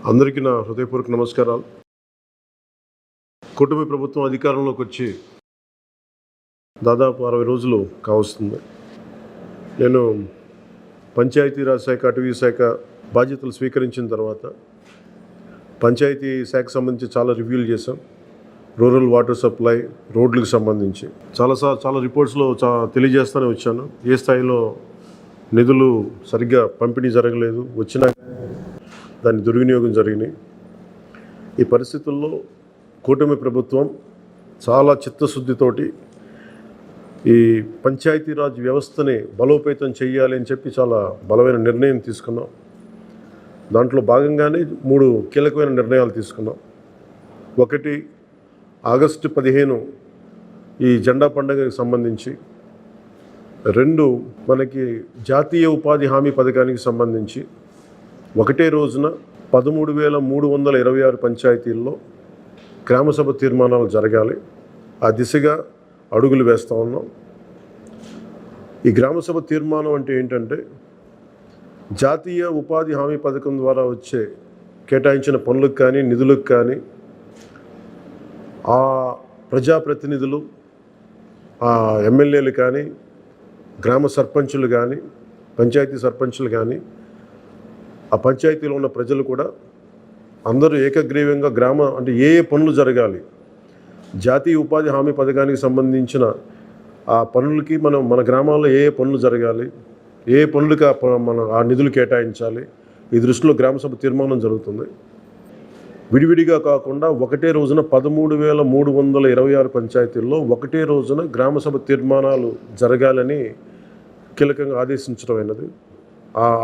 అందరికీ నా హృదయపూర్వక నమస్కారాలు. కూటమి ప్రభుత్వం అధికారంలోకి వచ్చి దాదాపు 60 రోజులు కావస్తుంది. నేను పంచాయతీరాజ్ శాఖ, అటవీ శాఖ బాధ్యతలు స్వీకరించిన తర్వాత పంచాయతీ శాఖకు సంబంధించి చాలా రివ్యూలు చేశాం. రూరల్ వాటర్ సప్లై, రోడ్లకు సంబంధించి చాలా రిపోర్ట్స్లో తెలియజేస్తూనే వచ్చాను. ఏ స్థాయిలో నిధులు సరిగ్గా పంపిణీ జరగలేదు, వచ్చినా దాని దుర్వినియోగం జరిగినాయి. ఈ పరిస్థితుల్లో కూటమి ప్రభుత్వం చాలా చిత్తశుద్ధితోటి ఈ పంచాయతీరాజ్ వ్యవస్థని బలోపేతం చేయాలి అని చెప్పి చాలా బలమైన నిర్ణయం తీసుకున్నాం. దాంట్లో భాగంగానే 3 కీలకమైన నిర్ణయాలు తీసుకున్నాం. ఒకటి, ఆగస్టు 15 ఈ జెండా పండుగకి సంబంధించి. 2, మనకి జాతీయ ఉపాధి హామీ పథకానికి సంబంధించి ఒకటే రోజున 13,326 పంచాయతీల్లో గ్రామసభ తీర్మానాలు జరగాలి. ఆ దిశగా అడుగులు వేస్తూ ఉన్నాం. ఈ గ్రామసభ తీర్మానం అంటే ఏంటంటే, జాతీయ ఉపాధి హామీ పథకం ద్వారా వచ్చే కేటాయించిన పనులకు కానీ నిధులకు కానీ ఆ ప్రజాప్రతినిధులు, ఆ ఎమ్మెల్యేలు కానీ, గ్రామ సర్పంచులు కానీ, పంచాయతీ సర్పంచులు కానీ, ఆ పంచాయతీలో ఉన్న ప్రజలు కూడా అందరూ ఏకగ్రీవంగా అంటే ఏ పనులు జరగాలి, జాతీయ ఉపాధి హామీ పథకానికి సంబంధించిన ఆ పనులకి మన గ్రామాల్లో ఏ పనులు జరగాలి, ఏ పనులకి ఆ నిధులు కేటాయించాలి, ఈ దృష్టిలో గ్రామసభ తీర్మానం జరుగుతుంది. విడివిడిగా కాకుండా ఒకటే రోజున 13,326 పంచాయతీల్లో ఒకటే రోజున గ్రామసభ తీర్మానాలు జరగాలని కీలకంగా ఆదేశించడమైనది.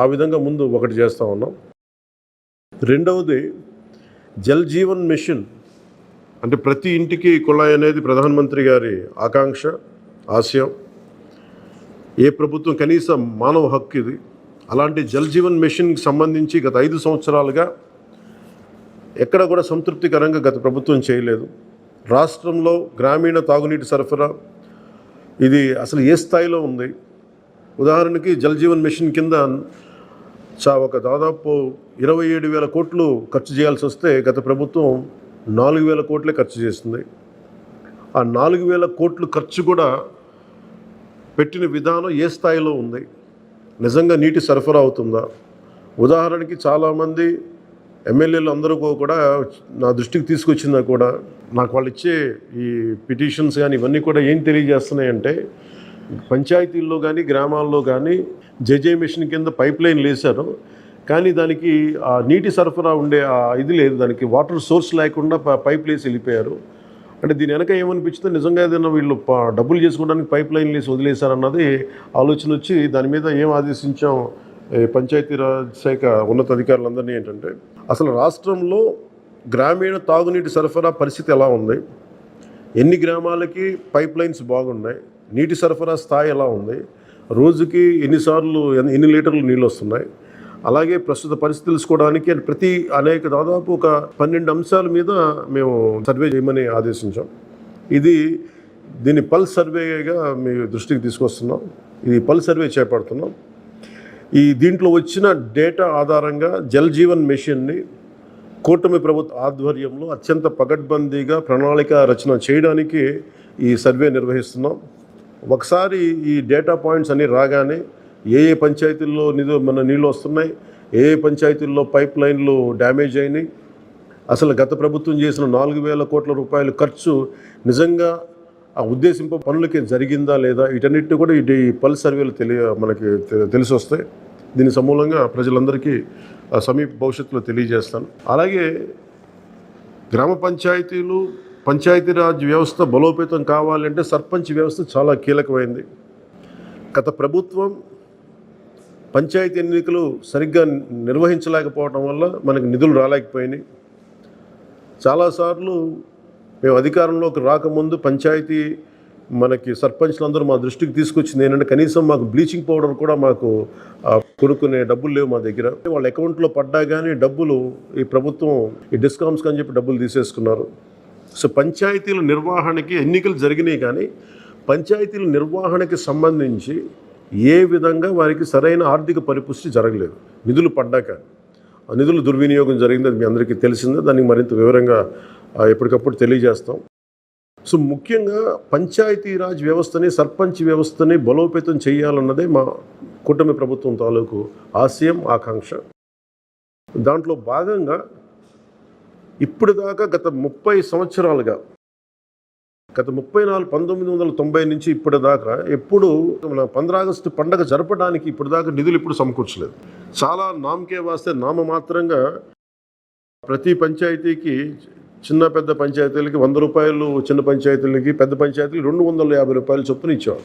ఆ విధంగా ముందు ఒకటి చేస్తూ ఉన్నాం. రెండవది, జల్ జీవన్ మిషన్. అంటే ప్రతి ఇంటికి కుళాయి అనేది ప్రధానమంత్రి గారి ఆకాంక్ష, ఆశయం. ఏ ప్రభుత్వం కనీసం మానవ హక్కు ఇది. అలాంటి జల్ జీవన్ మిషన్కి సంబంధించి గత 5 సంవత్సరాలుగా ఎక్కడ కూడా సంతృప్తికరంగా గత ప్రభుత్వం చేయలేదు. రాష్ట్రంలో గ్రామీణ తాగునీటి సరఫరా ఇది అసలు ఏ స్థాయిలో ఉంది? ఉదాహరణకి జల్ జీవన్ మిషన్ కింద ఒక దాదాపు 27,000 కోట్లు ఖర్చు చేయాల్సి వస్తే గత ప్రభుత్వం 4,000 కోట్లే ఖర్చు చేస్తుంది. ఆ 4,000 కోట్లు ఖర్చు కూడా పెట్టిన విధానం ఏ స్థాయిలో ఉంది? నిజంగా నీటి సరఫరా అవుతుందా? ఉదాహరణకి చాలామంది ఎమ్మెల్యేలు అందరూ కూడా నా దృష్టికి తీసుకొచ్చినా కూడా నాకు వాళ్ళు ఇచ్చే ఈ పిటిషన్స్ కానీ ఇవన్నీ కూడా ఏం తెలియజేస్తున్నాయంటే, పంచాయతీల్లో కానీ గ్రామాల్లో కానీ జేజే మిషన్ కింద పైప్ లైన్లు వేశారు, కానీ దానికి ఆ నీటి సరఫరా ఉండే ఇది లేదు, దానికి వాటర్ సోర్స్ లేకుండా పైప్ వేసి వెళ్ళిపోయారు. అంటే దీని వెనక ఏమనిపించిందో, నిజంగా ఏదైనా వీళ్ళు డబ్బులు చేసుకోవడానికి పైప్ లైన్లు వేసి వదిలేశారన్నది ఆలోచన వచ్చి దాని మీద ఏం ఆదేశించాం పంచాయతీరాజ్ శాఖ ఉన్నతాధికారులందరినీ ఏంటంటే, అసలు రాష్ట్రంలో గ్రామీణ తాగునీటి సరఫరా పరిస్థితి ఎలా ఉంది, ఎన్ని గ్రామాలకి పైప్ లైన్స్ బాగున్నాయి, నీటి సరఫరా స్థాయి ఎలా ఉంది, రోజుకి ఎన్ని లీటర్లు నీళ్ళు వస్తున్నాయి, అలాగే ప్రస్తుత పరిస్థితి తెలుసుకోవడానికి దాదాపు ఒక 12 అంశాల మీద మేము సర్వే చేయమని ఆదేశించాం. దీన్ని పల్స్ సర్వేగా మీ దృష్టికి తీసుకొస్తున్నాం. ఇది పల్స్ సర్వే చేపడుతున్నాం. దీంట్లో వచ్చిన డేటా ఆధారంగా జల్ జీవన్ మిషన్ని కూటమి ప్రభుత్వ ఆధ్వర్యంలో అత్యంత పకడ్బందీగా ప్రణాళిక రచన చేయడానికి ఈ సర్వే నిర్వహిస్తున్నాం. ఒకసారి ఈ డేటా పాయింట్స్ అన్నీ రాగానే ఏ పంచాయతీల్లో నీళ్ళు వస్తున్నాయి, ఏ పంచాయతీల్లో పైప్ లైన్లు డ్యామేజ్ అయినాయి, అసలు గత ప్రభుత్వం చేసిన 4,000 కోట్ల రూపాయల ఖర్చు నిజంగా ఆ ఉద్దేశింపు పనులకి జరిగిందా లేదా, వీటన్నిటిని కూడా ఈ పల్స్ సర్వేలు మనకి తెలిసి వస్తాయి. దీని సమూలంగా ప్రజలందరికీ సమీప భవిష్యత్తులో తెలియజేస్తాను. అలాగే గ్రామ పంచాయతీలు, పంచాయతీరాజ్ వ్యవస్థ బలోపేతం కావాలంటే సర్పంచ్ వ్యవస్థ చాలా కీలకమైంది. గత ప్రభుత్వం పంచాయతీ ఎన్నికలు సరిగ్గా నిర్వహించలేకపోవడం వల్ల మనకి నిధులు రాలేకపోయినాయి. చాలాసార్లు మేము అధికారంలోకి రాకముందు పంచాయతీ మనకి సర్పంచ్లందరూ మా దృష్టికి తీసుకొచ్చింది ఏంటంటే, కనీసం మాకు బ్లీచింగ్ పౌడర్ కూడా మాకు కొనుక్కునే డబ్బులు లేవు మా దగ్గర. వాళ్ళ అకౌంట్లో పడ్డా కానీ డబ్బులు ఈ ప్రభుత్వం ఈ డిస్కౌంట్స్ అని చెప్పి డబ్బులు తీసేసుకున్నారు. సో పంచాయతీల నిర్వహణకి ఎన్నికలు జరిగినాయి, కానీ పంచాయతీల నిర్వహణకి సంబంధించి ఏ విధంగా వారికి సరైన ఆర్థిక పరిపుష్టి జరగలేదు నిధులు పడ్డాక. నిధుల దుర్వినియోగం జరిగింది, అది మీ అందరికీ తెలిసిందే. దానికి మరింత వివరంగా ఎప్పటికప్పుడు తెలియజేస్తాం. సో ముఖ్యంగా పంచాయతీరాజ్ వ్యవస్థని, సర్పంచ్ వ్యవస్థని బలోపేతం చేయాలన్నదే మా కూటమి ప్రభుత్వం తాలూకు ఆశయం, ఆకాంక్ష. దాంట్లో భాగంగా ఇప్పుడు దాకా గత 30 సంవత్సరాలుగా, గత 1990 నుంచి ఇప్పటిదాకా ఎప్పుడు మన 15 ఆగస్టు పండగ జరపడానికి ఇప్పటిదాకా నిధులు ఇప్పుడు సమకూర్చలేదు. చాలా నామకే వాస్తే నామమాత్రంగా ప్రతి పంచాయతీకి, చిన్న పెద్ద పంచాయతీలకి 100 రూపాయలు, చిన్న పంచాయతీలకి, పెద్ద పంచాయతీలకి 250 రూపాయలు చొప్పున ఇచ్చేవారు.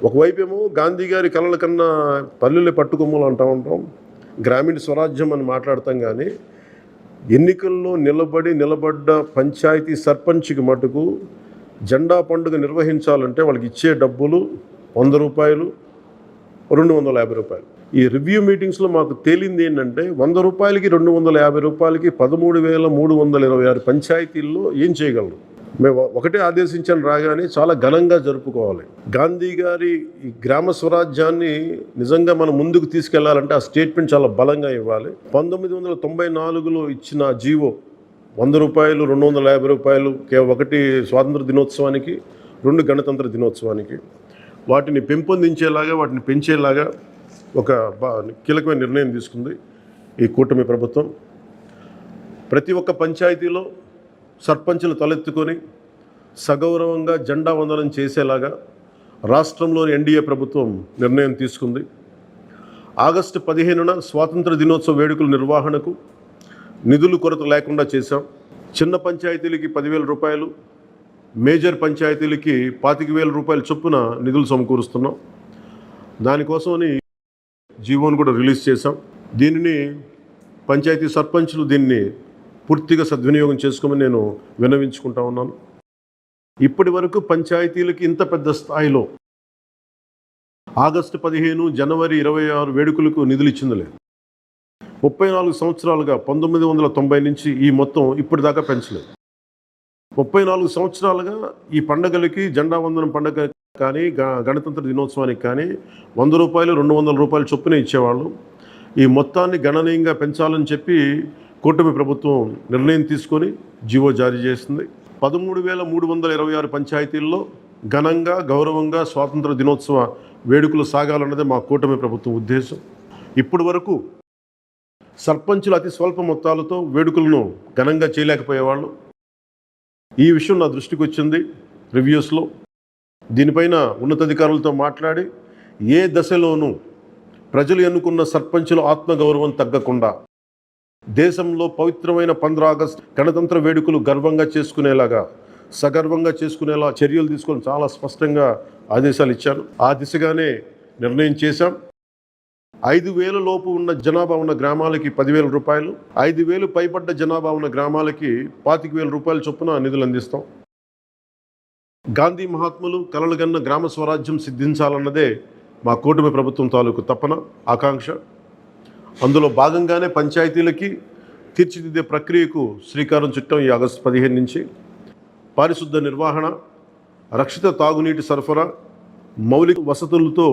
ఒకవైపు ఏమో గాంధీ గారి కలల కన్నా పల్లెలే పట్టుకొమ్మలు అంటూ ఉంటాం, గ్రామీణ స్వరాజ్యం అని మాట్లాడతాం. కానీ ఎన్నికల్లో నిలబడ్డ పంచాయతీ సర్పంచ్కి మటుకు జెండా పండుగ నిర్వహించాలంటే వాళ్ళకి ఇచ్చే డబ్బులు 100 రూపాయలు, 250 రూపాయలు. ఈ రివ్యూ మీటింగ్స్లో మాకు తేలింది ఏంటంటే 100 రూపాయలకి, 250 రూపాయలకి 13,326 పంచాయతీల్లో ఏం చేయగలరు? మేము ఒకటే ఆదేశించాను, రాగానే చాలా ఘనంగా జరుపుకోవాలి. గాంధీ గారి ఈ గ్రామ స్వరాజ్యాన్ని నిజంగా మనం ముందుకు తీసుకెళ్లాలంటే ఆ స్టేట్మెంట్ చాలా బలంగా ఇవ్వాలి. 1994లో ఇచ్చిన జీవో 100 రూపాయలు, 250 రూపాయలు, ఒకటి స్వాతంత్ర దినోత్సవానికి, 2 గణతంత్ర దినోత్సవానికి, వాటిని పెంపొందించేలాగా, వాటిని పెంచేలాగా ఒక కీలకమైన నిర్ణయం తీసుకుంది ఈ కూటమి ప్రభుత్వం. ప్రతి ఒక్క పంచాయతీలో సర్పంచులు తలెత్తుకొని సగౌరవంగా జెండా వందనం చేసేలాగా రాష్ట్రంలోని ఎన్డీఏ ప్రభుత్వం నిర్ణయం తీసుకుంది. ఆగస్టు 15న స్వాతంత్ర దినోత్సవ వేడుకల నిర్వహణకు నిధులు కొరత లేకుండా చేశాం. చిన్న పంచాయతీలకి 10,000 రూపాయలు, మేజర్ పంచాయతీలకి 25,000 రూపాయల చొప్పున నిధులు సమకూరుస్తున్నాం. దానికోసమని జీవోను కూడా రిలీజ్ చేశాం. దీనిని పంచాయతీ సర్పంచులు దీన్ని పూర్తిగా సద్వినియోగం చేసుకోమని నేను విన్నవించుకుంటా ఉన్నాను. ఇప్పటి వరకు పంచాయతీలకి ఇంత పెద్ద స్థాయిలో ఆగస్టు 15, జనవరి 26 వేడుకలకు నిధులు ఇచ్చింది లేదు. 34 సంవత్సరాలుగా 1990 నుంచి ఈ మొత్తం ఇప్పటిదాకా పెంచలేదు. 34 సంవత్సరాలుగా ఈ పండగలకి, జెండా వందనం పండగ కానీ, గణతంత్ర దినోత్సవానికి కానీ 100 రూపాయలు, 200 రూపాయలు చొప్పున ఇచ్చేవాళ్ళు. ఈ మొత్తాన్ని గణనీయంగా పెంచాలని చెప్పి కూటమి ప్రభుత్వం నిర్ణయం తీసుకొని జీవో జారీ చేసింది. 13,326 పంచాయతీల్లో ఘనంగా, గౌరవంగా స్వాతంత్ర దినోత్సవ వేడుకలు సాగాలన్నదే మా కూటమి ప్రభుత్వం ఉద్దేశం. ఇప్పటి వరకు సర్పంచులు అతి స్వల్ప మొత్తాలతో వేడుకలను ఘనంగా చేయలేకపోయేవాళ్ళు. ఈ విషయం నా దృష్టికి వచ్చింది రివ్యూస్లో. దీనిపైన ఉన్నతాధికారులతో మాట్లాడి ఏ దశలోనూ ప్రజలు ఎన్నుకున్న సర్పంచుల ఆత్మగౌరవం తగ్గకుండా దేశంలో పవిత్రమైన 15 ఆగస్టు గణతంత్ర వేడుకలు గర్వంగా చేసుకునేలాగా, సగర్వంగా చేసుకునేలా చర్యలు తీసుకొని చాలా స్పష్టంగా ఆదేశాలు ఇచ్చాను. ఆ దిశగానే నిర్ణయం చేశాం. 5,000 లోపు ఉన్న జనాభా ఉన్న గ్రామాలకి 10,000 రూపాయలు, 5,000 పైబడ్డ జనాభా ఉన్న గ్రామాలకి 25,000 రూపాయల చొప్పున నిధులు అందిస్తాం. గాంధీ మహాత్ములు కలలుగన్న గ్రామ స్వరాజ్యం సిద్ధించాలన్నదే మా కూటమి ప్రభుత్వం తాలూకు తపన, ఆకాంక్ష. అందులో భాగంగానే పంచాయతీలకి తీర్చిదిద్దే ప్రక్రియకు శ్రీకారం చుట్టాం ఈ ఆగస్టు 15 నుంచి. పారిశుద్ధ నిర్వహణ, రక్షిత తాగునీటి సరఫరా, మౌలిక వసతులతో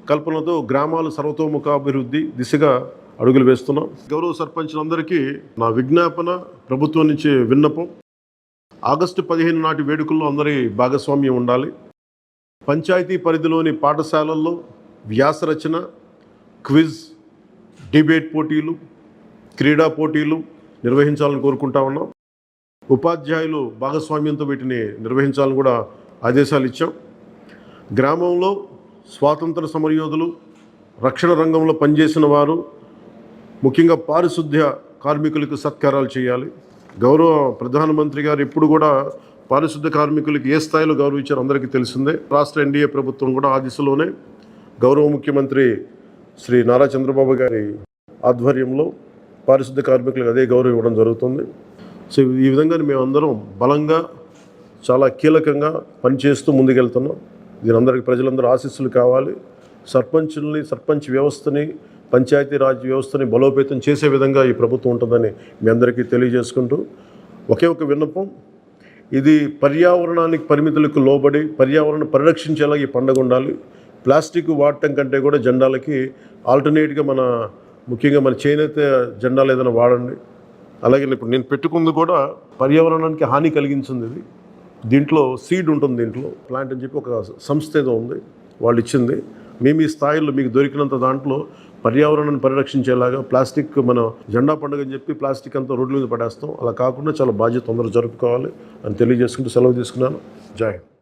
కల్పనతో గ్రామాల సర్వతోముఖాభివృద్ధి దిశగా అడుగులు వేస్తున్నాం. గౌరవ సర్పంచులందరికీ నా విజ్ఞాపన, ప్రభుత్వం నుంచి విన్నపం, ఆగస్టు 15 నాటి వేడుకల్లో అందరి భాగస్వామ్యం ఉండాలి. పంచాయతీ పరిధిలోని పాఠశాలల్లో వ్యాసరచన, క్విజ్, డిబేట్ పోటీలు, క్రీడా పోటీలు నిర్వహించాలని కోరుకుంటా ఉన్నాం. ఉపాధ్యాయులు భాగస్వామ్యంతో వీటిని నిర్వహించాలని కూడా ఆదేశాలు ఇచ్చాం. గ్రామంలో స్వాతంత్ర సమరయోధులు, రక్షణ రంగంలో పనిచేసిన వారు, ముఖ్యంగా పారిశుద్ధ్య కార్మికులకు సత్కారాలు చేయాలి. గౌరవ ప్రధానమంత్రి గారు ఇప్పుడు కూడా పారిశుద్ధ్య కార్మికులకి ఏ స్థాయిలో గౌరవించారో అందరికీ తెలిసిందే. రాష్ట్ర ఎన్డీఏ ప్రభుత్వం కూడా ఆ దిశలోనే గౌరవ ముఖ్యమంత్రి శ్రీ నారా చంద్రబాబు గారి ఆధ్వర్యంలో పారిశుద్ధ్య కార్మికులకు అదే గౌరవం ఇవ్వడం జరుగుతుంది. సో ఈ విధంగా మేమందరం బలంగా, చాలా కీలకంగా పనిచేస్తూ ముందుకెళ్తున్నాం. దీని అందరికీ ప్రజలందరూ ఆశీస్సులు కావాలి. సర్పంచ్ వ్యవస్థని, పంచాయతీరాజ్ వ్యవస్థని బలోపేతం చేసే విధంగా ఈ ప్రభుత్వం ఉంటుందని మీ అందరికీ తెలియజేసుకుంటూ, ఒకే ఒక విన్నపం, ఇది పర్యావరణానికి పరిమితులకు లోబడి పర్యావరణం పరిరక్షించేలా ఈ పండుగ ఉండాలి. ప్లాస్టిక్ వాడటం కంటే కూడా జెండాలకి ఆల్టర్నేట్గా మన ముఖ్యంగా మన చేనేత జెండాలు ఏదైనా వాడండి. అలాగే ఇప్పుడు నేను పెట్టుకుంది కూడా పర్యావరణానికి హాని కలిగించింది ఇది. దీంట్లో సీడ్ ఉంటుంది, దీంట్లో ప్లాంట్ అని చెప్పి ఒక సంస్థ ఏదో ఉంది, వాళ్ళు ఇచ్చింది. మేము ఈ స్థాయిలో మీకు దొరికినంత దాంట్లో పర్యావరణాన్ని పరిరక్షించేలాగా ప్లాస్టిక్ మన జెండా పండుగ అని చెప్పి ప్లాస్టిక్ అంతా రోడ్ల మీద పడేస్తాం. అలా కాకుండా చాలా బాధ్యత తొందరగా జరుపుకోవాలి అని తెలియజేసుకుంటూ సెలవు తీసుకున్నాను. జై హింద్.